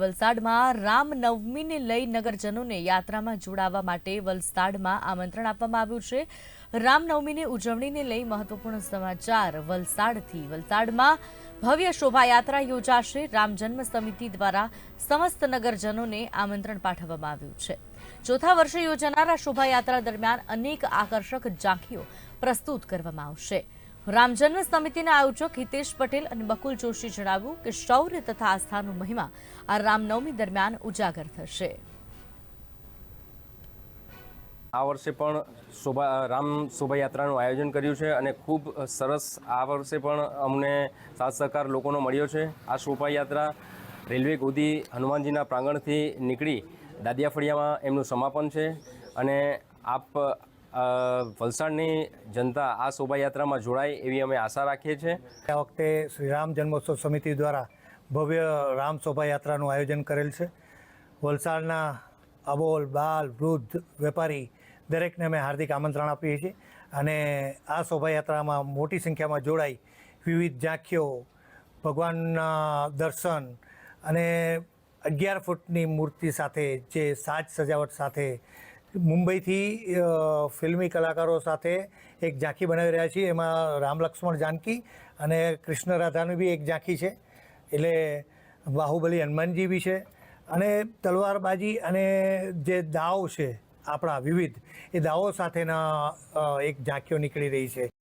વલસાડમાં રામનવમીને લઈ નગરજનોને યાત્રામાં જોડાવા માટે વલસાડમાં આમંત્રણ આપવામાં આવ્યું છે। રામનવમીની ઉજવણીને લઈ મહત્વપૂર્ણ સમાચાર વલસાડથી। વલસાડમાં ભવ્ય શોભાયાત્રા યોજાશે। રામ જન્મ સમિતિ દ્વારા સમસ્ત નગરજનોને આમંત્રણ પાઠવવામાં આવ્યું છે। ચોથા વર્ષે યોજાનાર આ શોભાયાત્રા દરમિયાન અનેક આકર્ષક ઝાંખીઓ પ્રસ્તુત કરવામાં આવશે। રામ જન્મ સમિતિના આયોજક હિતેશ પટેલ અને બકુલ જોશીએ જણાવ્યું કે શૌર્ય તથા આસ્થાનો મહિમા આ રામનવમી દરમિયાન ઉજાગર થશે। આ વર્ષે પણ રામ શોભાયાત્રાનું આયોજન કર્યું છે અને ખૂબ સરસ આ વર્ષે પણ અમને સાથ સહકાર લોકોનો મળ્યો છે। આ શોભાયાત્રા રેલવે ગોદી હનુમાનજીના પ્રાંગણથી નીકળી દાદિયા ફળિયામાં એમનું સમાપન છે અને આપ વલસાડની જનતા આ શોભાયાત્રામાં જોડાય એવી અમે આશા રાખીએ છીએ। આ વખતે શ્રી રામ જન્મોત્સવ સમિતિ દ્વારા ભવ્ય રામ શોભાયાત્રાનું આયોજન કરેલ છે। વલસાડના અબોલ બાલ વૃદ્ધ વેપારી દરેકને અમે હાર્દિક આમંત્રણ આપીએ છીએ અને આ શોભાયાત્રામાં મોટી સંખ્યામાં જોડાઈ વિવિધ ઝાંખીઓ, ભગવાનના દર્શન અને 11 ફૂટની મૂર્તિ સાથે જે સાજ સજાવટ સાથે મુંબઈથી ફિલ્મી કલાકારો સાથે એક ઝાંખી બનાવી રહ્યા છીએ। એમાં રામ લક્ષ્મણ જાનકી અને કૃષ્ણ રાધાની બી એક ઝાંખી છે, એટલે બાહુબલી હનુમાનજી બી છે અને તલવારબાજી અને જે દાવ છે આપણા વિવિધ એ દાવો સાથેના એક ઝાંખીઓ નીકળી રહી છે।